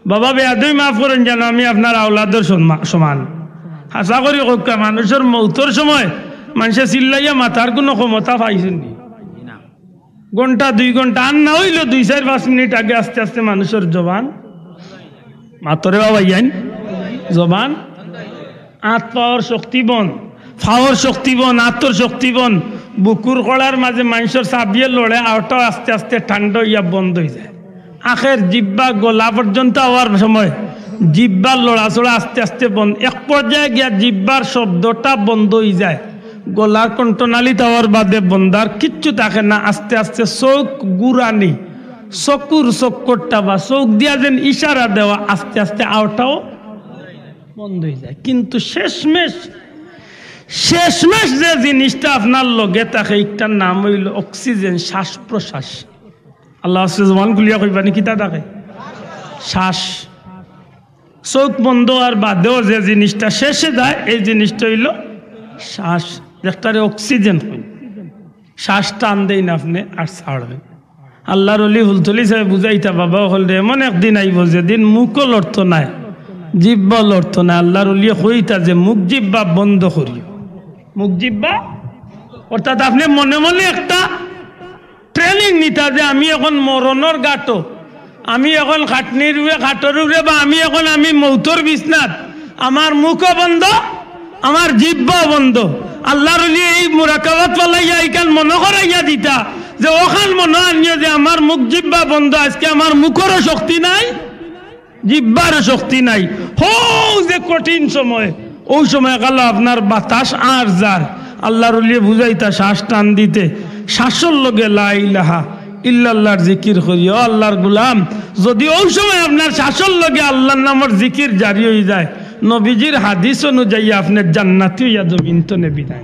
বাবা বেয়াদই মাফ করেন যেন আমি আপনার আওলাদের সমান। হাসা করি কক্কা মানুষের মৌতর সময় মানুষে চিল্লাইয়া মাথার কোনো ক্ষমতা পাইছেন নি? ঘন্টা 2 ঘন্টা আর না হইল 2-4-5 মিনিট আগে আস্তে আস্তে মানুষের জবান মাতরে বাবা ইয়ান জবান আত পাওয়ার শক্তিবন ফাওয়ার শক্তিবন আত্মর শক্তিবন বুকুর কলার মাঝে মানুষের চাবিয়ে লড়ে আওটাও আস্তে আস্তে ঠান্ডা হইয়া বন্ধ হয়ে যায়। আখের জিব্বা গলা পর্যন্ত হওয়ার সময় জিব্বার লড়াচড়া আস্তে আস্তে বন্ধ, এক পর্যায়ে গিয়া জিব্বার শব্দটা বন্ধ হয়ে যায়। গলার কণ্ঠনালী হওয়ার বাদে বন্ধার কিচ্ছু থাকে না। আস্তে আস্তে চোখ গুড়ানি চকুর চক্করটা বা চোখ দিয়া যেন ইশারা দেওয়া আস্তে আস্তে আওটাও বন্ধ হয়ে যায়। কিন্তু শেষমেশ যে জিনিসটা আপনার লগে থাকে একটার নাম হইল অক্সিজেন, শ্বাস প্রশ্বাস। আল্লাহ জবান গুলিয়া কইবা নি কিতা থাকে শ্বাস। চোখ বন্ধ আর বাদেও যে জিনিসটা শেষে যায় এই জিনিসটা হইল শ্বাস, যেটারে অক্সিজেন হইল। শ্বাস টান দেই না আপনি আর ছাড়বেন। আল্লাহর অলি হুলতলি সাহেব বুঝাইতা বাবা হল এমন একদিন আইব যেদিন মুখও লড়ত নাই জিব্বা লড়ত না। আল্লাহর অলি হইতা যে মুখ জিব্বা বন্ধ করিও, মুখ জিব্বা অর্থাৎ আপনি মনে মনে একটা ট্রেনিং নিতা যে আমি এখন মরণর গাটো, আমি এখন খাটনির উপরে খাটর উপরে, বা আমি মৌতর বিছনাত, আমার মুখও বন্ধ আমার জিব্বাও বন্ধ। আল্লাহর ওলি এই মুরাকাবাত পালাইয়া এইখান মনে করাইয়া দিতা যে ওখান মনে আনিও যে আমার মুখ জিব্বা বন্ধ, আজকে আমার মুখেরও শক্তি নাই জিব্বারও শক্তি নাই। হো যে কঠিন সময়, ওই সময় গেল আপনার বাতাস আর যার আল্লাহর ওলি বুঝাইতা শ্বাস টান দিতে শ্বাসর লগে লা ইলাহা ইল্লাল্লাহর জিকির করিও। আল্লাহর গুলাম যদি ওই সময় আপনার শ্বাসর লগে আল্লাহর নামের জিকির জারি হয়ে যায়, নবীজির হাদিস অনুযায়ী আপনার জান্নাতি হইয়া জমিন তো নেবি নাই।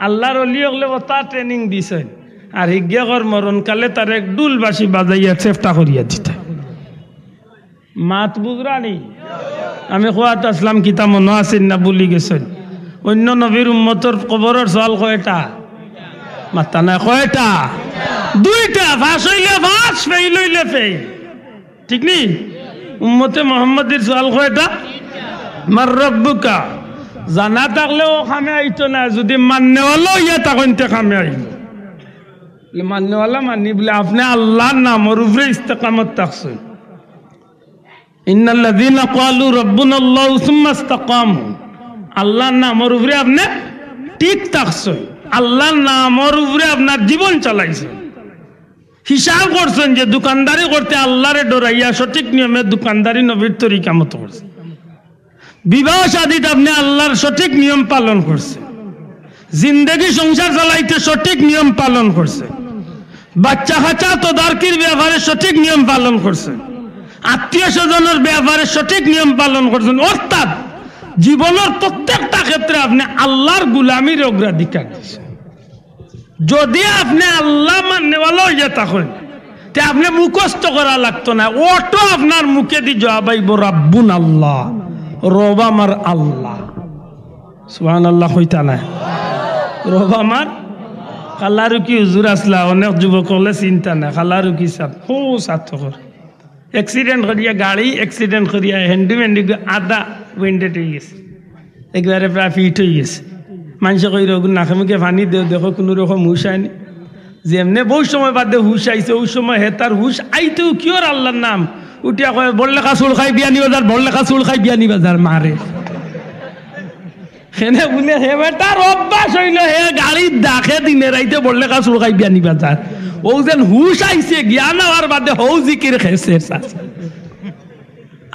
আল্লাহর ওলি হলে তা ট্রেনিং দিছেন আর হিজ্ঞাকর মরণকালে তার এক ডুল বাসি বাজাইয়া চেষ্টা করিয়া দিতে মাত বুঝরানি। আমি খোয়াত আসলাম কিতা মনে আছেন না বলি গেছেন। অন্য নবীর উম্মতর কবরের সওয়াল কয়টা? মাতা না কয়টা? 2টা। ফাঁস হইলে ফাঁস, ফেইল হইলে ফেইল, ঠিক নি? উম্মতে মোহাম্মদের সওয়াল কয়টা? মার রব্বুকা জানা থাকলেও খামে আইতো না, যদি মান্যওয়ালা ইয়া তখনতে খামে আইল। মান্যওয়ালা মানি বলে আপনি আল্লাহর নামের উপরে ইস্তেকামত থাকছেন। ইন্নাল্লাযীনা ক্বালু রাব্বুনাল্লাহু সুম্মা ইসতাকামু, আল্লাহর নামের উপরে আপনি ঠিক থাকছেন, আল্লাহর নামের উপরে আপনার জীবন চালাইছেন। হিসাব করছেন যে দোকানদারি করতে আল্লাহরে ডরাইয়া সঠিক নিয়মে দোকানদারি নবীর তরিকা মতো করছে। বিবাহ শাদীত আপনি আল্লাহর সঠিক নিয়ম পালন করছে। জিন্দেগি সংসার চালাইতে সঠিক নিয়ম পালন করছে। বাচ্চা কাচ্চা তদারকির ব্যাপারে সঠিক নিয়ম পালন করছে। আত্মীয় স্বজনের ব্যাপারে সঠিক নিয়ম পালন করছেন। অর্থাৎ জীবনের প্রত্যেকটা ক্ষেত্রে আপনি আল্লাহর গুলামির অগ্রাধিকার দিচ্ছেন। যদি আপনি আল্লাহ মাননেওয়ালা হইয়া থাকেন তে আপনি মুখস্থ করা লাগতো না, ওটো আপনার মুখে দি জবাব আইব রাব্বুন আল্লাহ, রব আমার আল্লাহ। সুবহানাল্লাহ হইতা না? রব আমার খালারুকি হুজুর আসলা, অনেক যুবক হলে চিন্তা না। খালারুকি সাথ হো সার্থকর অ্যাক্সিডেন্ট করিয়া গাড়ি অ্যাক্সিডেন্ট করিয়া হেন্ডি মেন্ডি আধা উইন্ডেড হয়ে গেছে, একবারে প্রায় ফিট হয়ে গেছে। মানুষে কই রোগ নাকে মুখে পানি দেও, দেখো কোনো রকম হুশ আয়নি। যেমনি বহু সময় বাদে হুশ আইছে, ওই সময় হে তার হুশ আইতেও কিয়র আল্লাহর নাম উঠিয়া কয় বড়লেখা চুল খাই বিয়ানি বাজার, বড়লেখা চুল খাই বিয়ানি বাজার মারে। হেনে বলে হে বেটার অভ্যাস হইল হে গাড়ির দাখে দিনে রাইতে বড়লেখা চুল খাই বিয়ানি বাজার। ও যেন হুশ আইছে জ্ঞান হওয়ার বাদে হৌ জিকির খেয়েছে।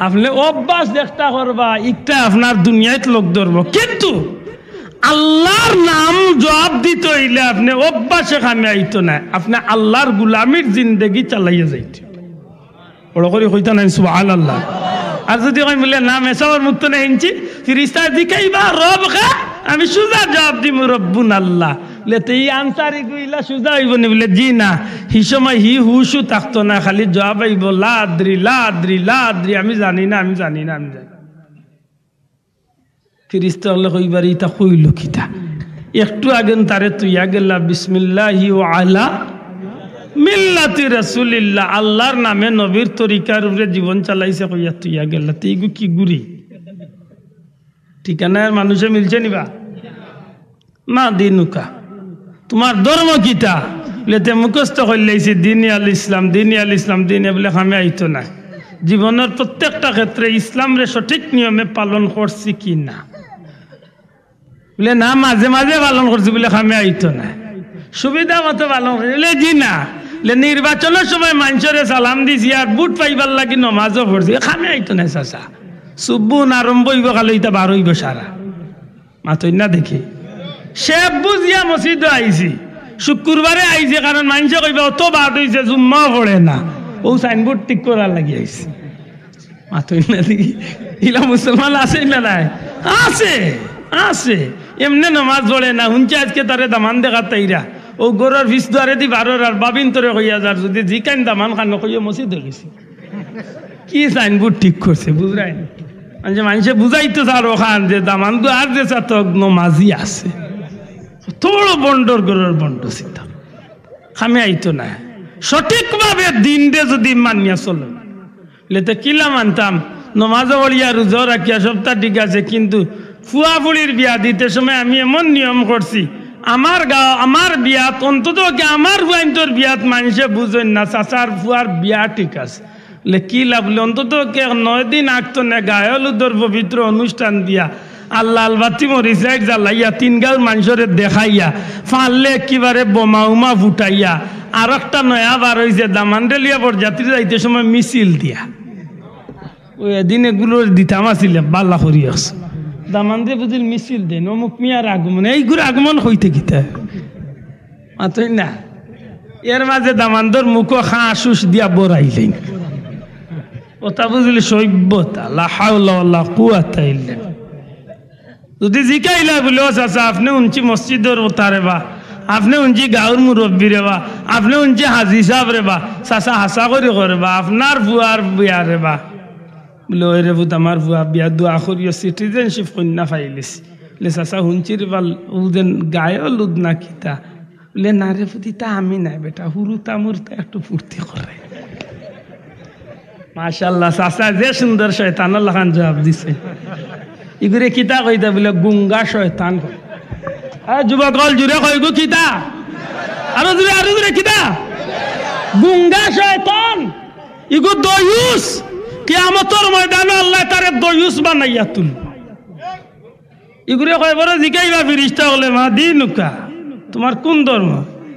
আপনি অভ্যাস চেষ্টা করবা, একটা আপনার দুনিয়ায় লোক ধরবো, কিন্তু আল্লাহর নাম জবাব দিতে হইলে আপনি অভ্যাসে খামে আইতো না, আপনি আল্লাহর গুলামির জিন্দেগি চালাইয়া যাইতে। বড় করে কইতা নাই সুবহানাল্লাহ। আর যদি কই বলে না মেসাওয়ার মুক্ত না হিনছি ফিরিস্তা দিকাইবা রবকে, আমি সুজা জবাব দিব রব্বুন আল্লাহ। লেতে এই আনসারি কইলা সুজা হইব নি? বলে জি না, হি সময় হি হুশু থাকতো না, খালি জবাব আইব লা আদ্রি লা আদ্রি লা আদ্রি, আমি জানি না আমি জানি না আমি জানি। ফিরিস্তা হলে কইবার ইতা কইল কিতা? একটু আগে তারে তুইয়া গেলা বিসমিল্লাহি ওয়া আলা মিল্লাতি রাসূলিল্লাহ আল্লাহর নামে নবীর তরিকার উপরে জীবন চালাইছে কইয়া তুইয়া গেল তুইগু কি গুরি ঠিকানার মানুষে মিলছে নিবা না দিনুকা তোমার ধর্ম কিতা বলে মুখস্থ করলেছি দিনী আল ইসলাম দিনী আল ইসলাম দিনে বলে আমি আইতো না জীবনের প্রত্যেকটা ক্ষেত্রে ইসলামরে সঠিক নিয়মে পালন করছি কি না বলে না মাঝে মাঝে পালন করছি বলে আমি আইতো না সুবিধা মতো পালন করছি বলে জি না নির্বাচনের সময় মানুষের সালাম দিছি আর বুট পাইবার লাগি নমাজও পড়ছি আমি আইতো না চাচা সুব্বুন আরম্ভ হইব খালি ইতা বার হইব সারা মাতই না দেখি সে বুঝিয়া মসজিদে আইছি শুক্রবারে আইছে কারণ মানুষে কইবা অত বাদ হইছে জুম্মাও পড়ে না ও সাইনবোর্ড ঠিক করার লাগি আইছি মাতই না দেখি ইলা মুসলমান আছে না নাই আছে আছে এমনি নামাজ পড়ে না হুঞ্চে আজকে তারে দামান দেখা তাইরা ও গরুর ফিস দ্বারে দি বারোর আর বাবিন তোরে কইয়া যার যদি জিকাইন দামান খান কইয়া মসজিদে গেছি কি সাইনবোর্ড ঠিক করছে বুঝরাই মানুষে বুঝাইতো তার ওখান যে দামান তো আর যে তক নমাজি আছে তোড়ো বন্ডর গরুর বন্ড সীতা আমি আইতো না সঠিকভাবে দিন রে যদি মানিয়া চলো লেতে কিলা মানতাম নমাজও বলিয়া রোজা রাখিয়া সপ্তাহ ঠিক আছে কিন্তু ফুয়া ফুলির বিয়া দিতে সময় আমি এমন নিয়ম করছি আমার গাঁও আমার বিয়াত অন্তত কি আমার ফুয়াইন্তর বিয়াত মানুষে বুঝেন না চাচার ফুয়ার বিয়া ঠিক আছে বলে কি লাভ অন্তত কে 9 দিন আগতো না গায়লুদর পবিত্র অনুষ্ঠান দিয়া আল্লাহ আলবাতি মরি সাইড জ্বালাইয়া 3 গাঁর মানুষের দেখাইয়া ফাললে একেবারে বোমা উমা ফুটাইয়া আর একটা নয়া বার হয়েছে দামান্ডেলিয়া বরযাত্রী যাইতে সময় মিছিল দিয়া ওই এদিন এগুলো দিতাম আসিলে বাল্লা করি আস দামান্ডে বুঝিল মিছিল দেন অমুক মিয়ার আগমন এইগুলো আগমন হইতে গীতা মাতই না এর মাঝে দামান্দর মুখো হাঁসুস দিয়া বরাইলেন ওটা বুঝলি সভ্যতা লা হাওলা ওয়ালা কুওয়াতা ইল্লা যদি জিকাইলা বলে ও চাচা আপনি উনছি মসজিদের ওতারে বা আপনি উনছি গাঁর মুরব্বী রে বা আপনি উনছি হাজি সাহেব রে বা চাচা হাসা করে করে বা আপনার বুয়ার বিয়া রে বা বলে ওই রে বুত আমার বুয়া বিয়া দোয়া করিও সিটিজেনশিপ কন্যা ফাইলিস বলে চাচা শুনছি রে বা ওদের গায়েও লুদ না কিতা বলে না রে বুতি তা আমি নাই বেটা হুরু তামুরতা একটু ফুর্তি করে মাশাআল্লাহ চাচা যে সুন্দর শয়তান আল্লাহ খান জবাব দিছে ইগুরে কিতা কইতা বলে গুঙ্গা শয়তান কয় যুবক হল জুড়ে কয় গো কিতা আরো জুড়ে কিতা গুঙ্গা শয়তান ইগো দয়ুস কিয়ামতের ময়দানে আল্লাহ তারে দয়ুস বানাইয়া তুল ইগুরে কয় বড় জিকাইবা ফিরিস্তা হলে মা দিনুকা তোমার কোন ধর্ম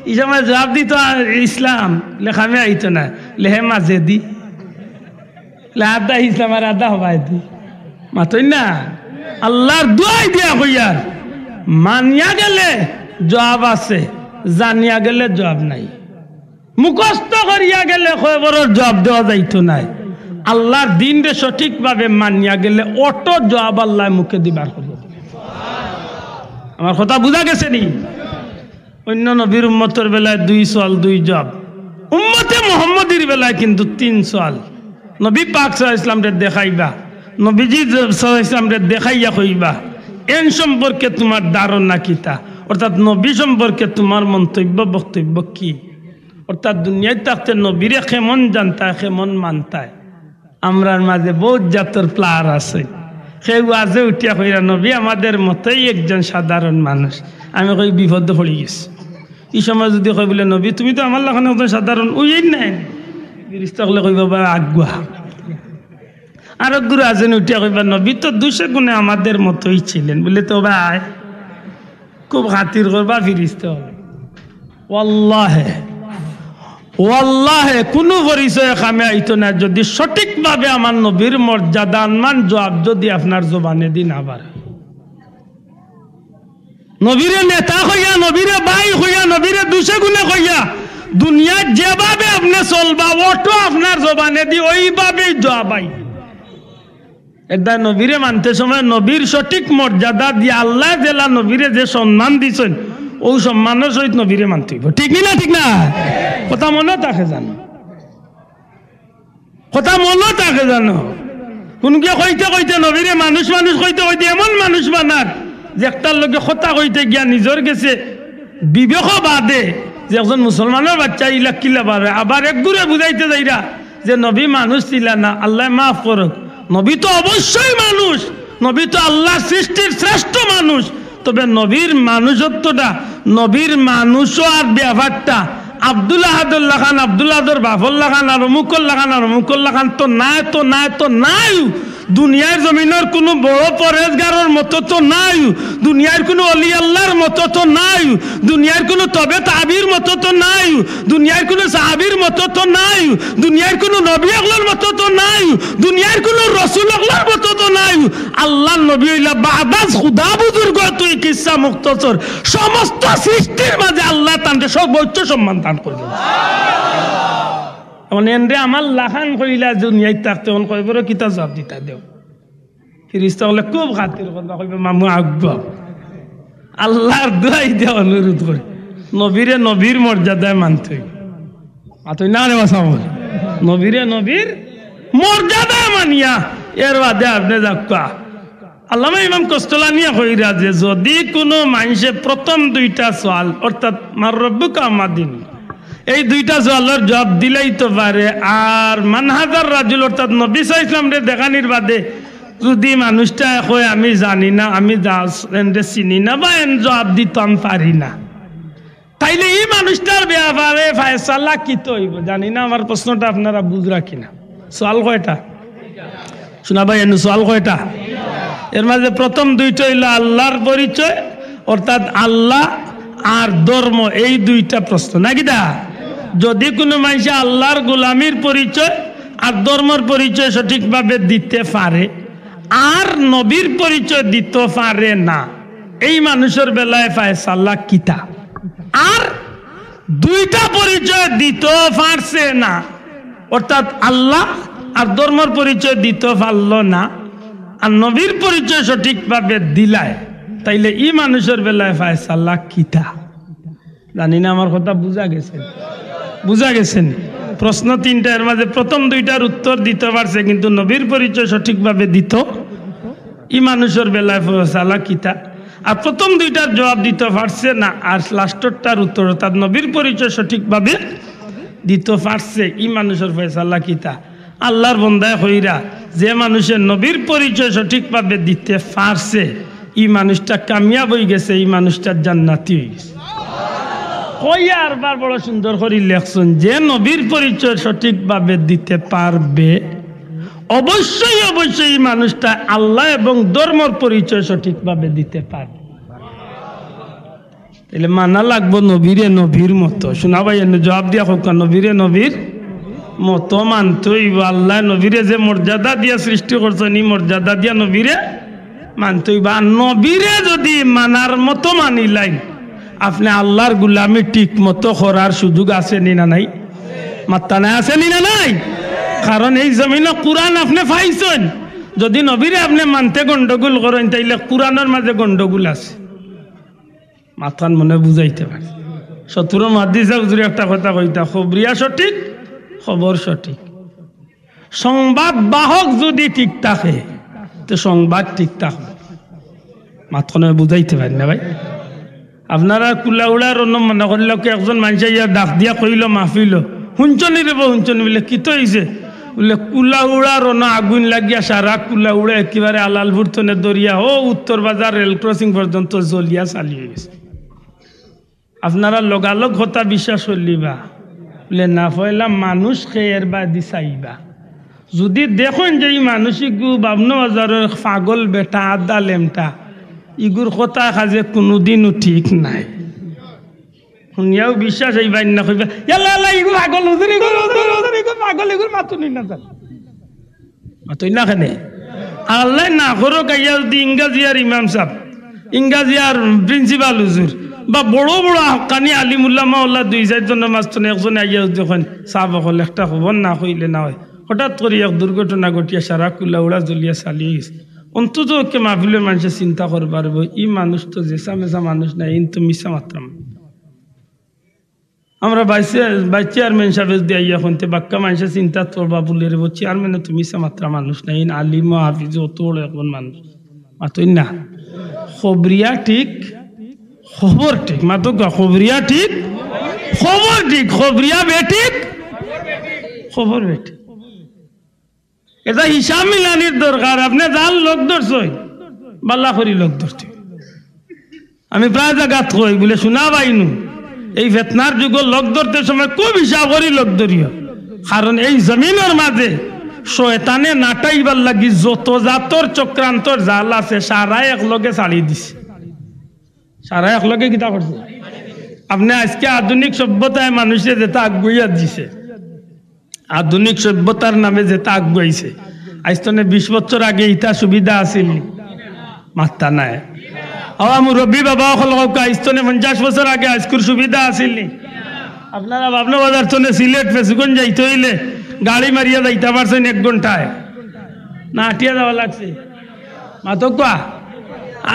ই সময় জবাব দিত ইসলাম লেখামে আইতো না লেহে মাঝে দি আদা ইসলাম আর আদা হবাই দি মাতই না আল্লাহর দুয়াই দিয়া কইয়ার মানিয়া গেলে জবাব আছে জানিয়া গেলে জবাব নাই মুখস্থ করিয়া গেলে খবরের জবাব দেওয়া যাইতো নাই আল্লাহর দিন রে সঠিকভাবে মানিয়া গেলে অটো জবাব আল্লাহ মুখে দিবার করিয়া আমার কথা বুঝা গেছে নি অন্য নবীর উম্মতের বেলায় 2 সওয়াল 2 জবাব উম্মতে মুহাম্মদীর বেলায় কিন্তু 3 সওয়াল নবী পাক সাল্লাল্লাহু আলাইহি ওয়াসাল্লাম রে দেখাইবা নবীজি সাল্লাল্লাহু আলাইহি ওয়াসাল্লাম রে দেখাইয়া কইবা এন সম্পর্কে তোমার ধারণা কিতা অর্থাৎ নবী সম্পর্কে তোমার মন্তব্য বক্তব্য কি অর্থাৎ দুনিয়ায় থাকতে নবীরে কেমন জানতা কেমন মানতায় আমরার মাঝে বহুত জাতের প্লার আছে কেউ আজে উঠিয়া কইরা নবী আমাদের মতোই একজন সাধারণ মানুষ আমি কই বিপদে পড়ে গেছি এই সময় যদি কই বলে নবী তুমি তো আমার লাগানো একজন সাধারণ ওই নাই ফিরিস্তা হলে কইবা বা আগুয়া আর গুরু আছেন উঠিয়া কইবা নবী তো 200 গুণে আমাদের মতোই ছিলেন বলে তো ভাই খুব খাতির করবা ফিরিস্তা হবে ওয়াল্লাহে ওয়াল্লাহে কোনো পরিচয় কামে আইতো না যদি সঠিকভাবে আমার নবীর মর্যাদা মান জবাব যদি আপনার জবানে দিন আবার নবীরে নেতা হইয়া নবীরে ভাই হইয়া নবীরে 200 গুণে হইয়া দুনিয়া যেভাবে আপনি চলবা ওটো আপনার জবানে দি ওইভাবেই জবাই এটা নবীরে মানতে সময় নবীর সঠিক মর্যাদা দিয়ে আল্লাহ জেলা নবীরে যে সম্মান দিছেন ওই সম্মানের সহিত নবীরে মানতে হইব ঠিক না ঠিক না কথা মনে থাকে জানো কথা মনে থাকে জানো কোনকে কইতে কইতে নবীরে মানুষ মানুষ কইতে কইতে এমন মানুষ বানার যে একটার লোকে কথা কইতে গিয়া নিজের গেছে বিবেক বাদে যে একজন মুসলমানের বাচ্চা ইলা কিলা পারে, আবার এক ঘুরে বুঝাইতে যাইরা যে নবী মানুষ ছিল না, আল্লাহ মাফ করুক। নবী তো অবশ্যই মানুষ, নবী তো আল্লাহ সৃষ্টির শ্রেষ্ঠ মানুষ। তবে নবীর মানুষত্বটা, নবীর মানুষও আর ব্যাপারটা আব্দুল আহাদুল্লাহ খান, আব্দুল আহাদুর বাফুল্লাহ খান আর অমুকুল্লাহ খান আর অমুকুল্লাহ খান তো নাই, তো নাই, তো নাই। দুনিয়ার জমিনের কোনো বড় পরেজগারের মতো তো নাই, দুনিয়ার কোনো অলি আল্লাহর মতো তো নাই, দুনিয়ার কোনো তবে তাবির মতো তো নাই, দুনিয়ার কোনো সাহাবীর মতো তো নাই, দুনিয়ার কোনো নবী আল্লাহর মতো তো নাই, দুনিয়ার কোনো রসুল আল্লাহর মতো তো নাই। আল্লাহর নবী হইলা বাদাস খুদা বুজুর্গ তুই কিসসা মুখতসর, সমস্ত সৃষ্টির মাঝে আল্লাহ তানকে সর্বোচ্চ সম্মান দান করবেন। এনরে আমার লাখান কইলা দুনিয়ায় থাকতে অন কইবর কিতা জবাব দিতা দেও। ফিরিস্তা হলে খুব খাতির কথা কইবে মামু আগ্য আল্লাহর দোয়াই দেওয়া অনুরোধ করে নবীরে নবীর মর্যাদায় মানতে আতই না রে বাসা নবীরে নবীর মর্যাদা মানিয়া এর বাদে আপনি যাক্কা আল্লামা ইমাম কস্তলানিয়া কইরা যে যদি কোনো মানুষে প্রথম দুইটা সওয়াল অর্থাৎ মার রব্বুকা আমাদিন এই দুইটা সওয়ালের জবাব দিলেই তো পারে, আর মানহাজার রাজুল অর্থাৎ নবী সাল্লাল্লাহু আলাইহি ওয়াসাল্লাম দেখানির বাদে যদি মানুষটা কয় আমি জানি না, আমি চিনি না বা এন জবাব দিতাম পারি না, তাইলে এই মানুষটার ব্যাপারে ফায়সালা কি তো হইব জানি না। আমার প্রশ্নটা আপনারা বুঝ রাখি না। সওয়াল কয়টা শোনা ভাই, এনে সওয়াল কয়টা? এর মাঝে প্রথম দুইটা হইল আল্লাহর পরিচয় অর্থাৎ আল্লাহ আর ধর্ম, এই দুইটা প্রশ্ন নাকি দা। যদি কোনো মানুষ আল্লাহর গোলামির পরিচয় আর ধর্মের পরিচয় সঠিকভাবে দিতে পারে আর নবীর পরিচয় দিতে পারে না, এই মানুষের বেলায় ফায়সালা কিতা। আর দুইটা পরিচয় দিতে পারছে না অর্থাৎ আল্লাহ আর ধর্মের পরিচয় দিতে পারল না আর নবীর পরিচয় সঠিকভাবে দিলায়, তাইলে এই মানুষের বেলায় ফায়সালা কিতা। জানি না আমার কথা বুঝা গেছে, বুঝা গেছেন? প্রশ্ন তিনটা, এর মাঝে প্রথম দুইটার উত্তর দিতে পারছে কিন্তু নবীর পরিচয় সঠিকভাবে দিত, এই মানুষের বেলায় ফায়সালা কিতা। আর প্রথম দুইটার জবাব দিতে পারছে না আর লাস্টটার উত্তর অর্থাৎ নবীর পরিচয় সঠিকভাবে দিতে পারছে, এই মানুষের ফায়সালা কিতা। আল্লাহর বন্দায় হইরা যে মানুষের নবীর পরিচয় সঠিকভাবে দিতে পারছে এই মানুষটা কামিয়াব হয়ে গেছে, এই মানুষটা জান্নাতি হয়ে গেছে। কইয়া আরবার বড় সুন্দর করে লেখছেন যে নবীর পরিচয় সঠিকভাবে দিতে পারবে অবশ্যই অবশ্যই এই মানুষটা আল্লাহ এবং ধর্মের পরিচয় সঠিকভাবে দিতে পারবে। তাহলে মানা লাগবো নবীরে নবীর মতো। শোনা ভাই এনে জবাব দিয়া হোক, নবীরে নবীর মতো মানতেই আল্লাহ নবীরে যে মর্যাদা দিয়া সৃষ্টি করছেন এই মর্যাদা দিয়া নবীরে মানতেই বা নবীরে যদি মানার মতো মানিলাই আপনি আল্লাহর গুলামি ঠিক মতো করার সুযোগ আছে নি না নাই? মাত্তা নাই আছে নি না নাই? কারণ এই জমিনে কোরআন আপনি পাইছেন, যদি নবীরে আপনি মানতে গন্ডগোল করেন তাইলে কোরআনের মাঝে গন্ডগোল আছে। মাথান মনে বুঝাইতে পারে। শত্রুর মাদ্দিসা হুজুরে একটা কথা কইতা, খবরিয়া সঠিক, খবর সঠিক। সংবাদ বাহক যদি ঠিক থাকে তো সংবাদ ঠিক থাকবে। মাথানে বুঝাইতে পারেন না ভাই? আপনারা কুলাউড়ার অন্য মনে করল কি একজন মানুষ ইয়া ডাক দিয়া কইল মাফিল হুঞ্চনি রে হুঞ্চনি বলে কিতো হয়েছে বলে কুলাউড়ার অন্য আগুন লাগিয়া সারা কুলাউড়া একেবারে আলালপুর তনে দরিয়া ও উত্তর বাজার রেল ক্রসিং পর্যন্ত জ্বলিয়া চালিয়ে গেছে। আপনারা লগালগ হতা বিশ্বাস করলিবা বলে না পয়লা মানুষ খেয়ের বা দিছাইবা। যদি দেখুন যে এই মানসিক বাবন বাজারের পাগল বেটা আদা লেমটা ইগুর কথা কাজে কোনোদিনও ঠিক নাই, শুনিয়াও বিশ্বাস হইবাই না কইবা ইগুর পাগল পাগল এগুর মাতুনি না মাতুই না কেনে আল্লাহ না করো গাইয়া যদি ইংরাজি আর ইমাম সাহেব ইংরাজি আর প্রিন্সিপাল হুজুর বা বড় বড় কানি আলিমুল্লাহ মাওলা দুই চারজনের মাঝখানে একজন আইয়া যখন চাহ বকল একটা খবর না কইলে না হয়, হঠাৎ করে এক দুর্ঘটনা ঘটিয়া সারা কুলাউড়া জ্বলিয়া চালিয়ে গেছে। অন্তত কে মাহফিলের মানুষের চিন্তা করতে পারবো ই মানুষ তো জেসা মেসা মানুষ নাই, কিন্তু মিশা মাত্রাম আমরা চেয়ারম্যান সাহেব দিয়ে আইয়া শুনতে বাক্কা মানুষের চিন্তা করবা বলে রে চেয়ারম্যানে তো মিশা মাত্রা মানুষ নাই, আলিম হাফিজ অত বড় এখন মানুষ মাতই না। খবরিয়া ঠিক, খবর ঠিক, মাতো খবরিয়া ঠিক, খবর ঠিক, খবরিয়া বেঠিক, খবর বেঠিক। এটা হিসাব মিলানির দরকার। আপনি যার লোক ধরছই বাল্লা করি লোক ধরতে। আমি প্রায় জায়গাত কই বলে শোনা পাইনু, এই ফেতনার যুগ লোক ধরতে সময় খুব হিসাব করি লোক ধরিও। কারণ এই জমিনের মাঝে শয়তানে নাটাইবার লাগি যত জাতর চক্রান্তর জাল আছে সারা এক লগে ছাড়ি দিছে। সারা এক লগে কিতা করছে? আপনি আজকে আধুনিক সভ্যতায় মানুষে যেটা আগুইয়া দিছে, আধুনিক সভ্যতার নামে যেটা আগুয়াইছে, আজ তো 20 বছর আগে ইটা সুবিধা আছিল মাত্রা নাই। মুরব্বী বাবা আজ তো 50 বছর আগে আজকুর সুবিধা আছিল নি? আপনারা ভাবনা বাজার চলে সিলেট ফেসুগঞ্জ যাইতে হইলে গাড়ি মারিয়া যাইতে পারছেন 1 ঘন্টায়, না আটিয়া যাওয়া লাগছে? মাতো কোয়া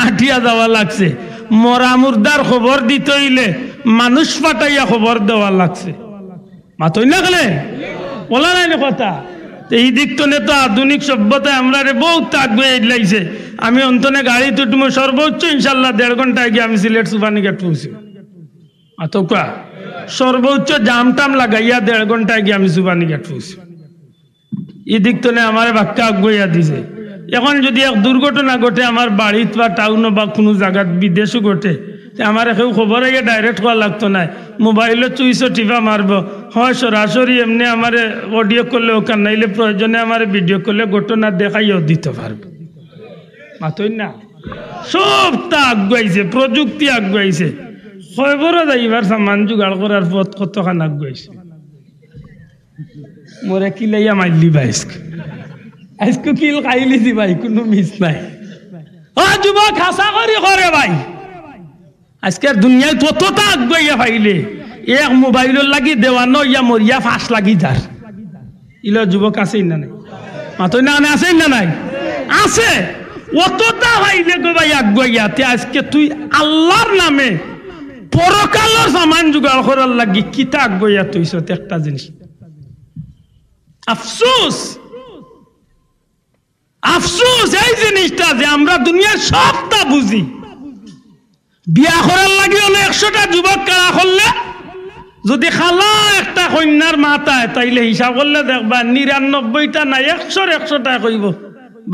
আটিয়া যাওয়া লাগছে। মরা মুর্দার খবর দিতে হইলে মানুষ পাঠাইয়া খবর দেওয়া লাগছে। মাতই না গেলে বলা নাই কথা। এই দিক তো তো আধুনিক সভ্যতায় আমরা রে বহুত আগুয়ে লাগছে। আমি অন্তনে গাড়ি তুটমো সর্বোচ্চ ইনশাল্লাহ 1.5 ঘন্টায় গিয়ে আমি সিলেট সুবানি গেট পৌঁছি। মাতো কোয়া সর্বোচ্চ জাম টাম লাগাইয়া 1.5 ঘন্টায় গিয়ে আমি সুবানি গেট পৌঁছি। এই দিক তো আমার বাক্কা আগুয়া দিছে। এখন যদি এক দুর্ঘটনা ঘটে আমার বাড়িতে বা টাউন বা কোনো জায়গাত বিদেশও ঘটে, আমার কেউ খবর আগে ডাইরেক্ট করা লাগতো না, মোবাইলে চুইসো টিপা মারবো, হয় সরাসরি এমনি আমার অডিও করলে ওখান নাইলে প্রয়োজনে আমার ভিডিও করলে ঘটনা দেখাইও দিতে পারবো। মাতই না সবটা আগুয়াইছে, প্রযুক্তি আগুয়াইছে। খবরও যাইবার সামান জোগাড় করার পথ কতখান আগুয়াইছে। মোরে কি লাইয়া মাইলি বাইস আজকে কিল খাইলি দি ভাই, কোনো মিস নাই। ও যুবক হাসা করি করে ভাই, আজকের দুনিয়ায় ততটা আগুয়াইয়া পাইলে এক মোবাইলের লাগি দেওয়ানো ইয়া মরিয়া ফাঁস লাগি যার ইল যুবক আছে না নাই? মাতই না আছে না নাই? আছে। অতটা পাইলে গো ভাই আগুয়াইয়া তে আজকে তুই আল্লাহর নামে পরকালের সামান জোগাড় করার লাগি কিতা আগুয়াইয়া তুইছ। একটা জিনিস আফসোস, আফসোস এই জিনিসটা যে আমরা দুনিয়ার সবটা বুঝি। বিয়া করার লাগে হলে 100টা যুবক কারা করলে যদি খালা একটা কন্যার মাথায়, তাইলে হিসাব করলে দেখবা 99টা না 100টা কইব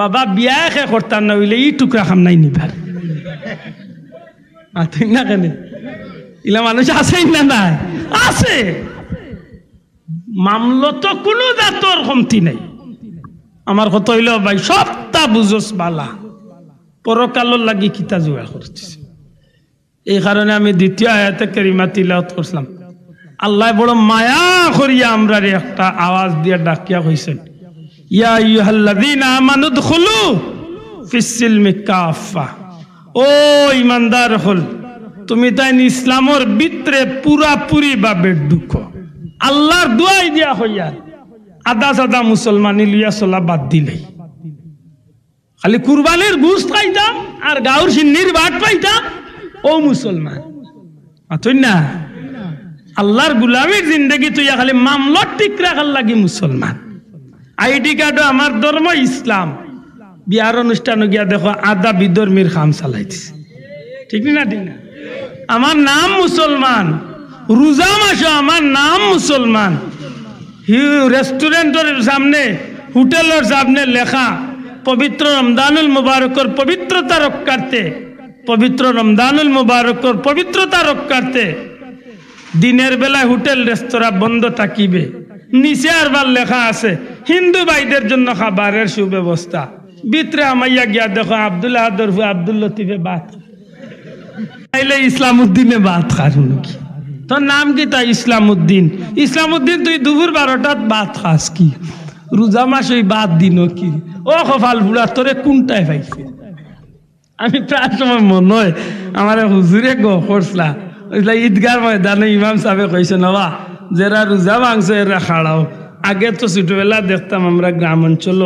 বাবা বিয়া খে করতাম না হইলে ই টুকরা খাম নাই নিবার। না কেন ইলা মানুষ আছে না নাই? আছে। মামলত কোনো জাতর কমতি নাই। আমার কথা হইল ভাই সবটা বুঝোস বালা, পরকালর লাগি কিতা জোগাড় করতেছে। এই কারণে আমি দ্বিতীয় আয়াতে কারিমা তিলাওয়াত করলাম। আল্লাহ বড় মায়া করিয়া আমরা একটা আওয়াজ দিয়ে ডাকিয়া কইছেন, ইয়া আইয়ুহাল্লাযীনা আমানু দুখুলু ফিস-সিলমি কাফা। ও ঈমানদার হল, তুমি তাই ইসলামের ভিতরে পুরাপুরি ভাবে ঢুকো। আল্লাহর দুয়াই দিয়া হইয়া আদা সাদা মুসলমানি লিয়া চলা বাদ দিলেই, খালি কুরবানির গোশত খাইতাম আর গাঁর সিন্নির ভাত পাইতাম, ও মুসলমান। আতই না আল্লাহর গুলামির জিন্দগি তুই খালি মামলত ঠিক রাখার লাগি মুসলমান। আইডি কার্ড আমার ধর্ম ইসলাম। বিয়ার অনুষ্ঠান গিয়া দেখো আদা বিধর্মীর খাম চালাইতেছে, ঠিক না? ঠিক না? আমার নাম মুসলমান, রোজা মাসে আমার নাম মুসলমান। রেস্টুরেন্টের সামনে, হোটেলের সামনে লেখা পবিত্র রমজানুল মুবারকর পবিত্রতা রক্ষার্থে, পবিত্র রমজানুল মুবারকর পবিত্রতা রক্ষার্থে দিনের বেলায় হোটেল রেস্তোরাঁ বন্ধ থাকিবে। নিচে আরবার লেখা আছে হিন্দু ভাইদের জন্য খাবারের সুব্যবস্থা। ভিতরে আমাইয়া গিয়া দেখো আব্দুল আদর আব্দুল লতিফে বাত খাইলে ইসলামউদ্দিনে বাত খাস নাকি? তোর নাম কি? তা ইসলামউদ্দিন। ইসলামউদ্দিন তুই দুপুর 12টাত বাত খাস কি? রোজা মাস ওই বাদ দিন কি? ও কপাল বুড়া তোরে কোনটায় পাইছে? আমি প্রায় সময় মনে হয় আমার হুজুরে গো করছিলা ঈদগার ময়দানে ইমাম সাহেব কইছে নবা যারা রোজা ভাঙছে এরা খাড়াও। আগে তো ছোটবেলা দেখতাম আমরা গ্রাম অঞ্চল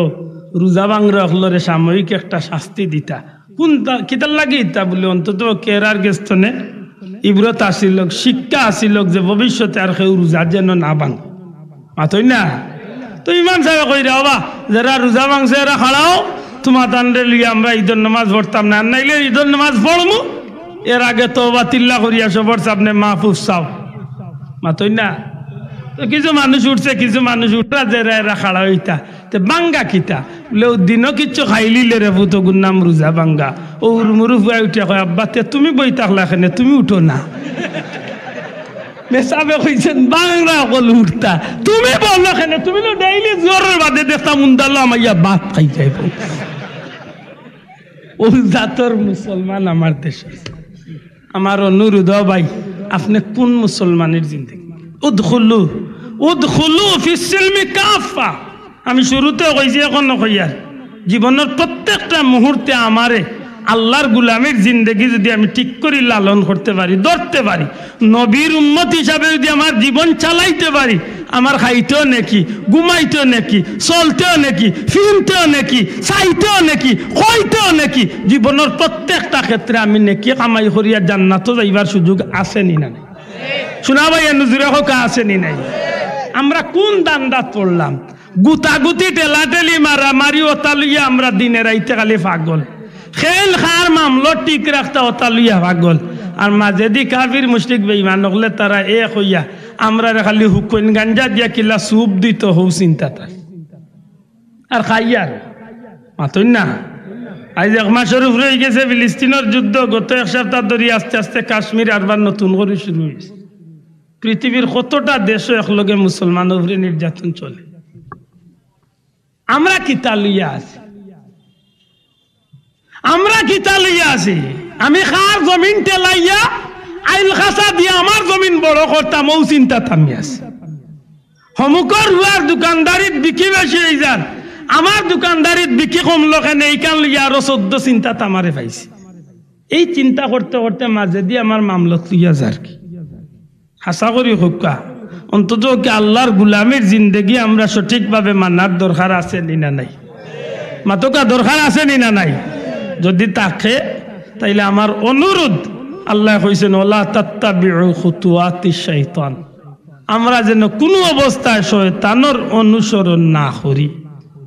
রোজা ভাঙরে হলরে সাময়িক একটা শাস্তি দিতা। কোনটা কিতার লাগে ইতা বলে অন্তত কেরার গেস্তনে ইব্রত আসিল, শিক্ষা আসিল যে ভবিষ্যতে আর কেউ রোজা যেন না ভাঙ। মাতই না? তো ইমাম সাহেব কই রে বাবা যারা রোজা ভাঙছে এরা খাড়াও, তোমার তান্ডে লিয়ে আমরা ঈদের নামাজ পড়তাম না, নাইলে ঈদের নামাজ পড়মু। এর আগে তো বাতিল্লা করিয়া সবর সামনে মাহফুজ চাও। মাতই না তো কিছু মানুষ উঠছে কিছু মানুষ উঠা যে খাড়া হইতা তে বাঙ্গা কিতা বলে ও দিনও কিচ্ছু খাইলিলে রে ভূত গুন্নাম রোজা বাঙ্গা ও মুরু ফুয়াই উঠে কয় আব্বা তে তুমি বই থাকলা এখানে তুমি উঠো না মেসাবে কইছেন বাংলা কল উঠতা তুমি বললো এখানে তুমি তো ডেইলি জোরের বাদে দেখতাম উন্দালো আমাইয়া বাপ খাই যাইব ও জাতর মুসলমান আমার দেশে আমার অনুরোধ ভাই আপনি কোন মুসলমানের জিন্দেগি উদখুলু উদখুলু ফিস সিলমি কাফা আমি শুরুতে কইছি এখন কইয়ার জীবনের প্রত্যেকটা মুহূর্তে আমারে আল্লাহর গোলামের জিন্দেগি যদি আমি ঠিক করে লালন করতে পারি ধরতে পারি নবীর উম্মত হিসাবে যদি আমার জীবন চালাইতে পারি আমার খাইতেও নাকি ঘুমাইতেও নাকি চলতেও নাকি ফিরতেও নাকি চাইতেও নাকি কইতেও নাকি জীবনের প্রত্যেকটা ক্ষেত্রে আমি নাকি কামাই করিয়া জান্নাতও যাইবার সুযোগ আছে নি না নাই শোনা ভাই নজরে হোক আছে নি নাই আমরা কোন দান্দাত পড়লাম গুতাগুতি টেলাটেলি মারামারি ওতা লইয়া আমরা দিনে রাইতে খালি পাগল খেল খার মামলো ঠিক রাখতে ওতা লইয়া পাগল আর মাঝে দি কাফির মুশরিক বেঈমান হলে তারা এক হইয়া আমরা খালি হুকুন গাঞ্জা দিয়া কিলা সুপ দিত হৌ চিন্তা তার আর খাইয়ার মাতই না আজ এক মাসের উপরে হয়ে গেছে ফিলিস্তিনের যুদ্ধ গত এক সপ্তাহ ধরে আস্তে আস্তে কাশ্মীর আরবার নতুন করে শুরু হয়েছে পৃথিবীর কতটা দেশও একলগে মুসলমানের উপরে নির্যাতন চলে আমরা কিতা লইয়া আছি আমরা কিতা লইয়া আছি আমি খার জমিন টেলাইয়া আইল খাসা দিয়ে আমার জমিন বড় করতাম ও চিন্তা থামি আছে সমুখর হুয়ার দোকানদারিত বিকি বেশি হয়ে যান আমার দোকানদারিত বিকি কমলো কেন এইখান লইয়া আরো 14 চিন্তা তামারে পাইছি এই চিন্তা করতে করতে মাঝে দিয়ে আমার মামলত লইয়া যার কি হাসা করি হুক্কা অন্তত কি আল্লাহর গুলামের জিন্দেগি আমরা সঠিকভাবে মানার দরকার আছে না নাই মাতকা দরকার আছে না নাই যদি থাকে তাইলে আমার অনুরোধ আল্লাহ কইছেন ওয়ালা তাত্তাবিউ খুতুওয়াতিশ শাইতান আমরা যেন কোনো অবস্থায় শয়তানের অনুসরণ না করি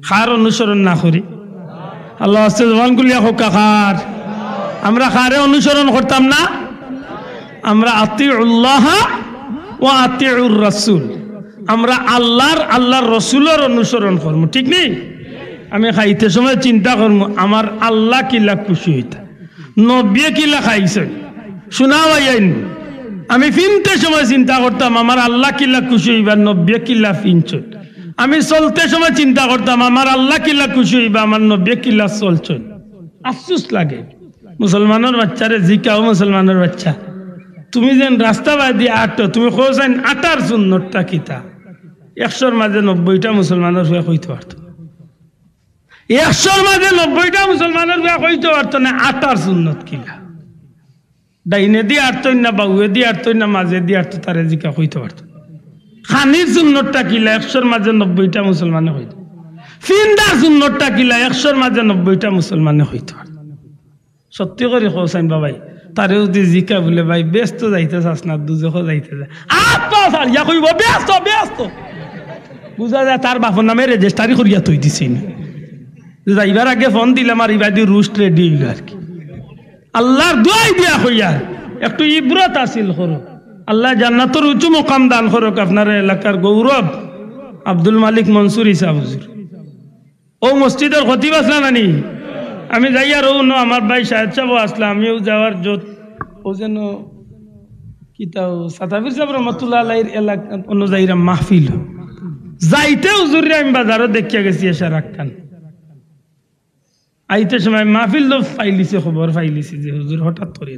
খার অনুসরণ না করি আল্লাহ আস্তে জবান কুলিয়া হোকা খার আমরা খারে অনুসরণ করতাম না আমরা আতিউল্লাহ ওয়া আতিউর রাসূল আমরা আল্লাহর রাসূলের অনুসরণ করব ঠিক নেই আমি খাইতে সময় চিন্তা করব আমার আল্লাহ কিলা খুশি হইতা নবী কিলা খাইছে শোনাও আইন আমি ফিনতে সময় চিন্তা করতাম আমার আল্লাহ কিলা খুশি হইবা নবী কিলা ফিনছে আমি চলতে সময় চিন্তা করতাম আমার আল্লাহ কিলা খুশি হইবা আমার নবী কিলা চলছে আফসোস লাগে মুসলমানের বাচ্চারে জিকাও মুসলমানের বাচ্চা তুমি যেন রাস্তা বাদি আটো তুমি কোসাইন আটার সুন্নতটা কিতা 100-র মাঝে 90টা মুসলমানের হয়ে কইতে পারতো 100-র মাঝে 90টা মুসলমানের হয়ে কইতে পারতো না আটার সুন্নত কিলা ডাইনে দিয়ে আটতই না বাউয়ে দিয়ে আটতই না মাঝে দিয়ে আটতো তারে জিকা কইতে পারতো খানির সুন্নতটা কিলা 100-র মাঝে 90টা মুসলমানে হইতো ফিন্দার সুন্নতটা কিলা 100-র মাঝে 90টা মুসলমানে হইতে পারতো সত্যি করে কোসাইন বাবাই তারে যদি জিকা বলে ভাই ব্যস্ত যাইতে চাস না দুজখ যাইতে যায় ইয়া কইব ব্যস্ত ব্যস্ত বুঝা যায় তার বাপর নামে রেজিস্টারি করিয়া তুই দিছি না যাইবার আগে ফোন দিলাম আর ইবাদি রুস্ট রেডি হইল আর কি আল্লাহর দোয়াই দিয়া হইয়া একটু ইব্রত আসিল করো আল্লাহ জান্নাতের উঁচু মুকাম দান করুক আপনার এলাকার গৌরব আব্দুল মালিক মনসুর ইসা হুজুর ও মসজিদের খতিব আসলা নানি আমি যাইয়া রো ন আমার ভাই শাহেদ সাহেব আসলাম আমিও যাওয়ার যত ও যেন কিতাও সাতাবির সাহেব রহমতুল্লাহ আলাইহির এলাকা অনুযায়ী মাহফিল যাইতে হুজুরে আমি বাজারও দেখিয়া গেছি এসে রাখতাম আইতে সময় মাহফিল তো ফাইলিছে খবর ফাইলিছি যে হুজুর হঠাৎ করে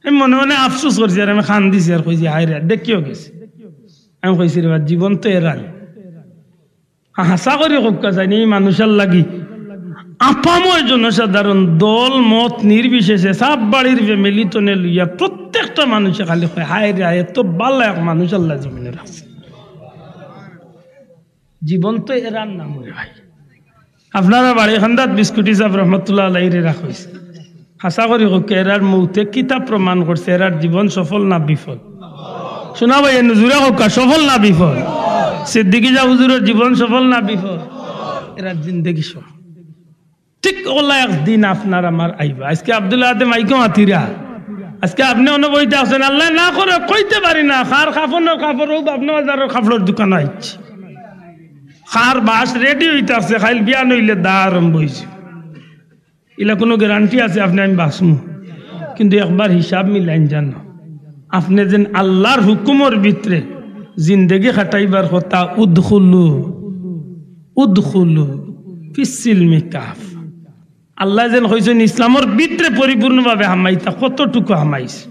আমি মনে মনে আফসোস করছি আর আমি খান দিছি আর কইছি হাই রে দেখিও গেছি আমি কইছি রে জীবন তো এরাল হাসা করে কোকা যায়নি এই মানুষের লাগি আপাময় জনসাধারণ দল মত নির্বিশেষে সব বাড়ির ফ্যামিলি তো লইয়া প্রত্যেকটা মানুষে খালি কয় হায় রে এত ভালো এক মানুষ আল্লাহ জমিনে রাখছে জীবন তো এরার নাম রে ভাই আপনারা বাড়ি খান্দাত বিস্কুটি সাহেব রহমতুল্লাহ আলাইহিরে রাখ হয়েছে হাসা করি হোক এরার মৌতে কিতাব প্রমাণ করছে এরার জীবন সফল না বিফল শোনা ভাই জুড়ে হোক সফল না বিফল সিদ্দিকী যা হুজুরের জীবন সফল না বিফল এরার জিন্দগি সফল ঠিক ওলা একদিন আপনার আমার আইবা আজকে আব্দুল্লাহ আদম আইকো মাতিরা আজকে আপনি অনুভূতি আছেন আল্লাহ না করে কইতে পারি না খার কাপড়ের কাপড় আপনি বাজারের কাপড়ের দোকান আইছি খার বাস রেডি হইতে আছে খাইল বিয়া নইলে দা আরম্ভ হয়েছে এলা কোনো গ্যারান্টি আছে আপনি আমি বাসমু কিন্তু একবার হিসাব মিলাইন জানো আপনি যেন আল্লাহর হুকুমের ভিতরে জিন্দেগি খাটাইবার কথা উদখুলু ফিসসিলমি কাফ আল্লাহ যেন কইছেন ইসলামের ভিতরে পরিপূর্ণভাবে হামাইতা কতটুকু হামাইছে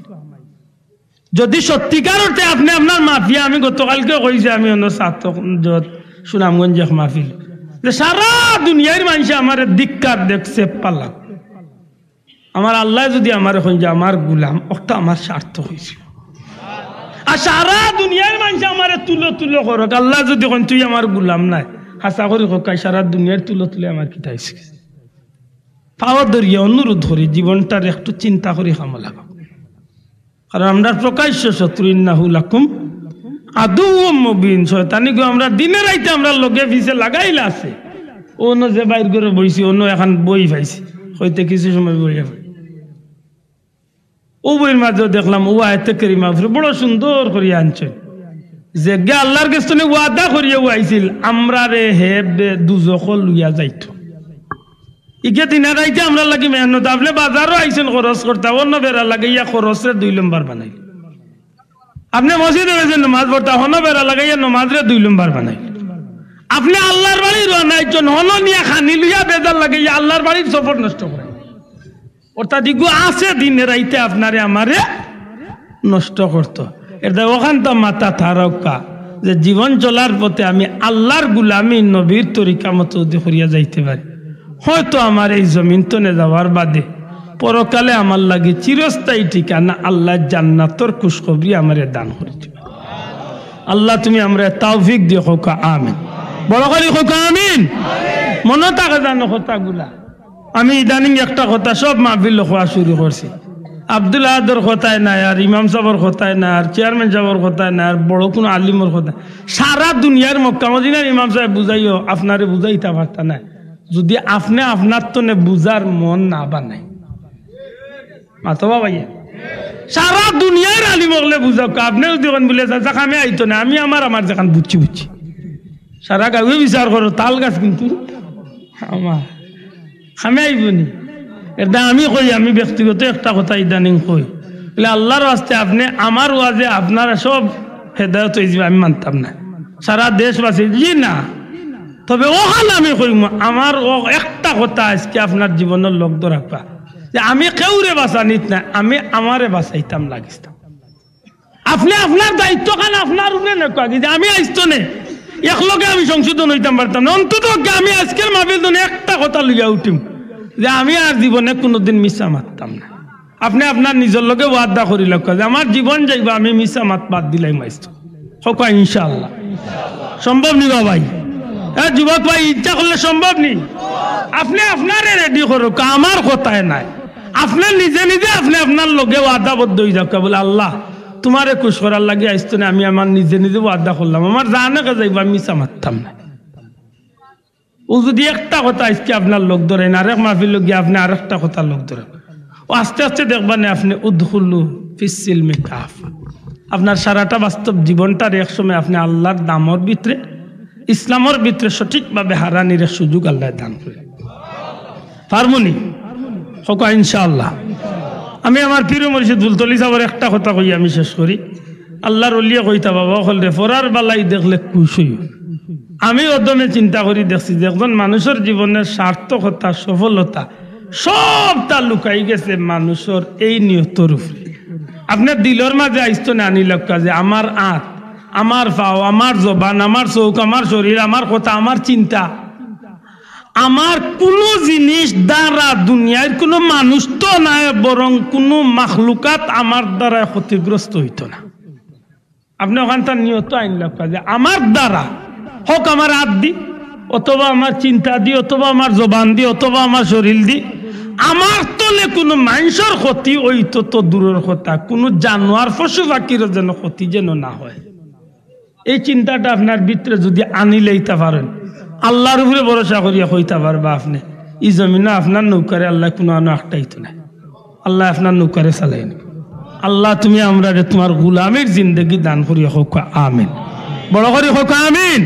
যদি সত্যিকার অর্থে আপনি আপনার মাফিয়া আমি গতকালকে কইছি আমি অন্য ছাত্র সুনামগঞ্জ এক মাহফিল যে সারা দুনিয়ার মানুষ আমার ধিক্কার দেখছে পাল্লা আমার আল্লাহ যদি আমার এখন যে আমার গুলাম ওটা আমার স্বার্থ হয়েছিল আর সারা দুনিয়ার মানুষ আমার তুলো করক আল্লাহ যদি এখন তুই আমার গুলাম নাই হাসা করি কাই সারা দুনিয়ার তুলে আমার কিতা হয়েছে পাওয়া ধরিয়া অনুরোধ করি জীবনটার একটু চিন্তা করি খামো লাগা কারণ আমরা প্রকাশ্য শত্রু ইন্নাহুলাকুম আদুউম মুবিন শয়তানি গো আমরা দিনে রাইতে আমরা লগে ভিসে লাগাইলা আছে অন্য যে বাইর করে বইছি অন্য এখন বই পাইছি হইতে কিছু সময় বই ও বইয়ের মাঝে দেখলাম ও আয়তে করিমা বড় সুন্দর করিয়া আনছে যে গে আল্লাহর কাছে ওয়াদা করিয়া ও আইছিল আমরা রে হে দুজখ লইয়া যাইতো ইকে দিনে রাইতে আমরা লাগি মেহনত আপনি বাজারও আইছেন খরচ করতে অন্য বেড়া লাগাইয়া খরচে 2 নম্বর বানাই আপনি মসজিদে গেছেন নমাজ পড়তে হন বেড়া লাগাইয়া নমাজরে 2 নম্বর বানাই আপনি আল্লাহর বাড়ির রানাইছেন হন নিয়া খানি লইয়া বেজার লাগাইয়া আল্লাহর বাড়ির সফর নষ্ট করে অর্থাৎ দিগু আছে দিনে রাইতে আপনারে আমারে নষ্ট করতো এটা ওখান তো মাথা থারকা যে জীবন চলার পথে আমি আল্লাহর গুলামি নবীর তরিকা মতো করিয়া যাইতে পারি হয়তো আমার এই জমিন তনে যাওয়ার বাদে পরকালে আমার লাগে চিরস্থায়ী ঠিকানা আল্লাহ জান্নাতর খুশখবরি আমারে দান করে দিবে আল্লাহ তুমি আমরা তৌফিক দিও হোক আমিন বড় করে হোক আমিন মনে থাকে জানো কথাগুলা আমি ইদানিং একটা কথা সব মাহফিল খোয়া শুরু করছি আব্দুল আহাদের কথায় নাই আর ইমাম সাহেবের কথায় নাই আর চেয়ারম্যান সাহেবের কথায় নাই আর বড় কোনো আলিমের কথা সারা দুনিয়ার মক্কা মদিনার ইমাম সাহেব বুঝাইও আপনারে বুঝাইতে পারতা না যদি আপনি আপনার তো বুঝার মন না বানাই মাতবা ভাইয়া সারা দুনিয়ার আলিম হলে বুঝাও আপনি যদি বলে আমি আইতো না আমি আমার যেখান বুঝছি সারা গাঁয়ে বিচার করো তাল গাছ কিন্তু আমার আমি আইবনি এটা আমি কই আমি ব্যক্তিগত একটা কথা ইদানিং কই বলে আল্লাহর রাস্তে আপনি আমার ওয়াজে আপনারা সব হেদায়ত হয়ে আমি মানতাম না সারা দেশবাসী জি না তবে ওখানে আমি কইম আমার একটা কথা আজকে আপনার জীবনের লগ্ধ রাখবা যে আমি কেউরে বাঁচানিত না আমি আমারে বাঁচাইতাম লাগিতাম আপনি আপনার দায়িত্ব খান আপনার উপরে নেক যে আমি আসতো নে একলগে আমি সংশোধন হইতাম পারতাম না অন্তত আমি আজকের মাহফিল একটা কথা লইয়া উঠিম যে আমি আর জীবনে কোনোদিন মিশা মারতাম না আপনি আপনার নিজের লগে ওয়াদা করি লক্ষ্য যে আমার জীবন যাইবা আমি মিশা মাত বাদ দিলাই মাইস্ত হোক ইনশাআল্লাহ সম্ভব নি ভাই হ্যাঁ যুবক ভাই ইচ্ছা করলে সম্ভব নি আপনি আপনারে রেডি করো আমার কথায় নাই আপনি নিজে নিজে আপনি আপনার লগে ওয়াদাবদ্ধ হয়ে যাও বলে আল্লাহ তোমারে খুশ করার লাগে আসতো না আমি আমার নিজে নিজে ওয়াদা করলাম আমার জানে যাইবা মিশা মারতাম না ও যদি একটা কথা আজকে আপনার লোক ধরেন আরেক মাহফিল গিয়ে আপনি আরেকটা কথা লোক ধরেন ও আস্তে আস্তে দেখবেন আপনি উদখুলু ফিসসিলমি কাফ আপনার সারাটা বাস্তব জীবনটার একসময় আপনি আল্লাহর দামর ভিতরে ইসলামের ভিতরে সঠিকভাবে হারানির সুযোগ আল্লাহ দান করে পারমনি হোক ইনশাআল্লাহ আমি আমার প্রিয় মুর্শিদ বুলতলি সাহেবের একটা কথা কই আমি শেষ করি আল্লাহর ওলিয়া কইতা বাবা হলরে ফরার বালাই দেখলে খুশি আমি অদমে চিন্তা করি দেখছি যে একজন মানুষের জীবনের সার্থকতা সফলতা সব তা লুকাই গেছে মানুষের এই নিয়তর উপরে আপনার দিলর মাঝে আইসতো না আনি লক্ষ্য যে আমার আঁত আমার পাও আমার জবান আমার চোখ আমার শরীর আমার কথা আমার চিন্তা আমার কোনো জিনিস দ্বারা দুনিয়ার কোনো মানুষ তো নাই বরং কোনো মাখলুকাত আমার দ্বারা ক্ষতিগ্রস্ত হইতো না আপনি ওখানটার নিয়ত আইন লক্ষ্য যে আমার দ্বারা হোক আমার হাত দি অথবা আমার চিন্তা দি অথবা আমার জবান দি অথবা আমার শরীর দি আমার তলে কোনো মানুষের ক্ষতি হইতো তো দূরের কথা কোনো জানোয়ার পশু পাখির যেন ক্ষতি যেন না হয় এই চিন্তাটা আপনার ভিতরে যদি আনিলেইতে পারেন আল্লাহর উপরে ভরসা করিয়া হইতে পারবা আপনি এই জমিনে আপনার নৌকারে আল্লাহ কোনো আনো আটটাইতো না আল্লাহ আপনার নৌকারে চালাই নেবে আল্লাহ তুমি আমরা তোমার গুলামের জিন্দগি দান করি হোক আমিন বড় করে হোক আমিন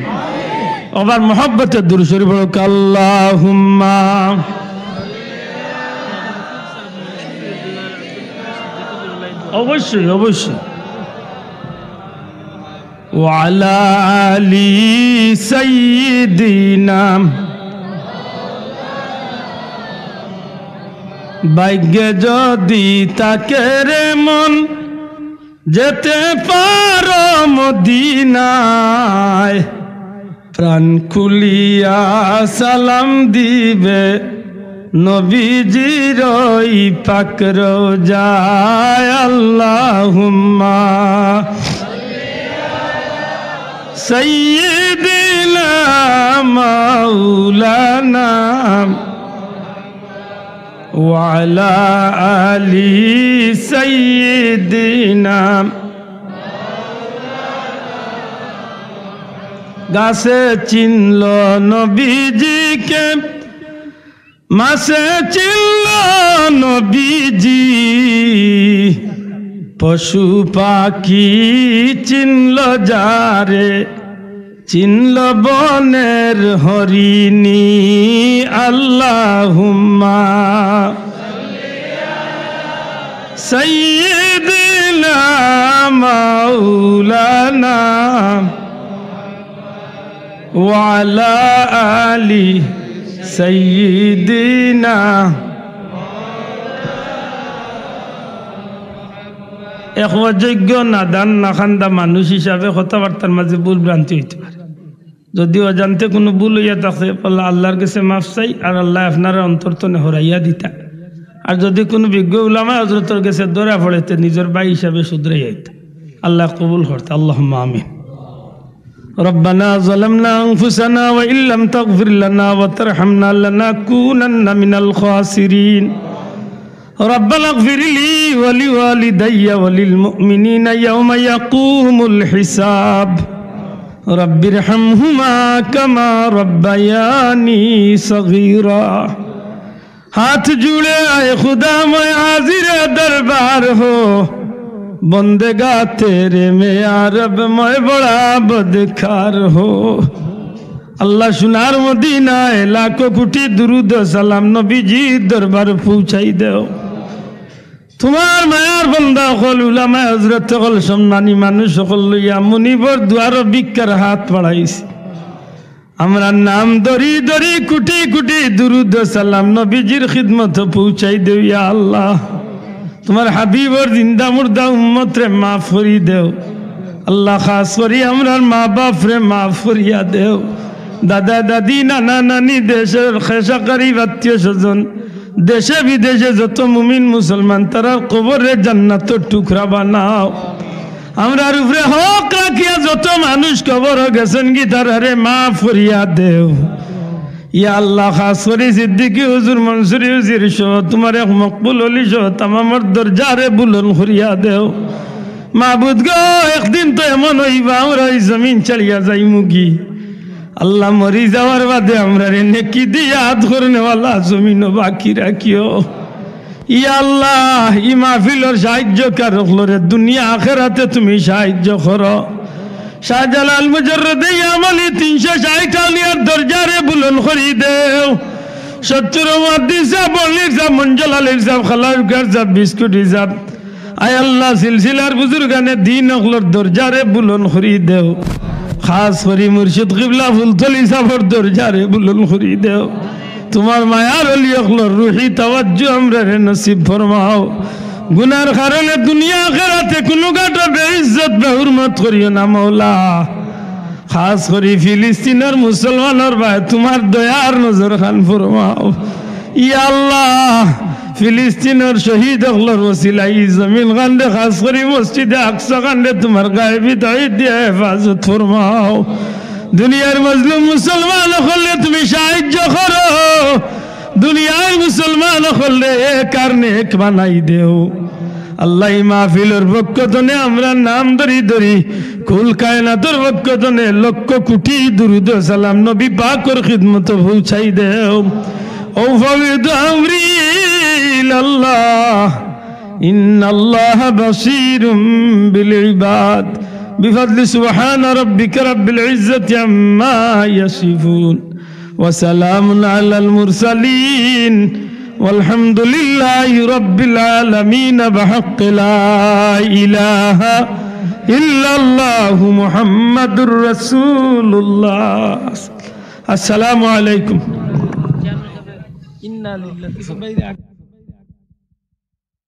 আবার মোহাব্বতের দুরূদ শরীফ হোক আল্লাহুম্মা অবশ্যই অবশ্যই ওয়ালা আলি সাইয়্যিদিনা ভাগ্যে যদি তাকে রে মন যেতে পারো মদিনায় প্রাণ খুলিয়া সালাম দিবে নবীজির ওই পাক রোজায় আল্লাহুম্মা সাইয়্যিদিনা মাওলানা ওয়ালা আলি সাইয়্যিদিনা গাছে চিনল নবীজিকে মাসে চিনল নবীজি পশু পাখি চিনল যারে চিনল বনের হরিণী আল্লাহুম্মা সাইয়্যিদিনা মাওলানা ওয়ালা আলি সাইয়্যিদিনা এক অযোগ্য নাদান নাখান্দা মানুষ হিসাবে কথাবার্তার মাঝে ভুল ভ্রান্তি হইতে পারে যদি অজান্তে কোনো ভুল হইয়া থাকে আল্লাহর কাছে মাফ চাই আর আল্লাহ আপনার অন্তর্তনে হরাইয়া দিতা আর যদি কোনো বিজ্ঞ উলামা হযরতের কাছে ধরা পড়েতে নিজের ভাই হিসাবে শুধরাইয়া দিতা আল্লাহ কবুল করতে আল্লাহুম্মা আমিন ربنا ظلمنا أنفسنا وإن لم تغفر لنا وترحمنا لنكونن من الخاسرين ربنا اغفر لي ولوالدي وللمؤمنين يوم يقوم الحساب رب ارحمهما كما ربياني صغيرا हाथ जुड़े आए खुदा मैं हाजिर दरबार हो बंदेगा तेरे में यारब मैं बड़ा बदकार हो अल्लाह सुनार मदीना लाखों कोटी दुरूद सलाम नबीजी दरबार पहुंचाई दो तुम्हार मायार बंदा कल उलामा हजरत कल सम्मानी मानुष सकल लइया मुनिबर द्वार बिक्कर हाथ बढ़ाइस हमरा नाम दरी दरी कोटी कोटी दुरूद सलाम नबीजीर खिदमत पहुंचाई दो या अल्लाह तुम्हार हबीबर जिंदा मुर्दा उम्मत रे माफ करी देव अल्लाह खास करी हमरार माँ बाप रे माफ करिया देव दादा दादी नाना नानी देशेर खेशा करीब आत्मीय स्वजन देशे विदेशे जत मुमिन मुसलमान तारा कबरे জান্নাতের টুকরা বানাও আমরার উপরে হক রাখিয়া যত মানুষ কবর গেছেন কি তারারে মাফ করিয়া দেও ইয়া আল্লাহ খাস করে সিদ্দিকী হুজুর মনসুরি হুজুর সহ তোমার এক মকবুল ওলি সহ তামামের দরজারে বুলন্দ করিয়া দেও মাবুদ গো একদিন তো এমন হইবা আমরা এই জমিন ছাড়িয়া যাইমু কি अल्लाह मरी जावर बादे हमरा रे नेकी दी याद करने वाला जमीन बाकी राखियो या अल्लाह ई महफिलर साहाय्य कर रे दुनिया आखिराते तुमी साहाय्य करो शाहजालाल मुजर्रद यामली 360 आलियार दरजा रे बुलंद करी देओ 70 मुहद्दिस साहब बलिर साहब मंजल अली साहब खलाउकर साहब बिस्कुटी साहब आय अल्लाह सिलसिलार बुजुर्गाने दीन अखलर दरजा रे बुलंद करी देओ खास करी मुर्शिद किबला फुलतली साहब दरजा रे बुलंद करी देओ तुम्हार मायार अली अखलर रूही तवज्जो हमरा रे नसीब फरमाओ गुनार कारणे दुनिया आखिराते कोनो गाटा बेइज्जत बेहुरमत करियो ना मौला खास करी फिलिस्तीनर मुसलमानर भाई तुम्हार दयार नजर खान फरमाओ या अल्लाह फिलिस्तीनर शहीद अखलर वसीला ई जमीन खाने खास करी मस्जिद अक्सा खाने तुम्हार गायबी तौहीद दिया हिफाजत फरमाओ दुनियार मजलूम मुसलमान अखले तुम्हें साहाय्य करो दुनियार मुसलमान अखले एक कारणे एक बनाई देओ अल्लाह महफिलर बरकतने हमरा नाम धरी धरी कुल कायनातर बरकतने लक्ष कोटी दुरूद सलाम नबी पाकर खिदमत पहुंचाई देओ ओ फविद अमरी इल्लल्लाह إن الله بصير بالعباد بفضل سبحان ربك رب العزة عما يصفون وسلام على المرسلين والحمد لله رب العالمين بحق لا إله إلا الله محمد رسول الله السلام عليكم.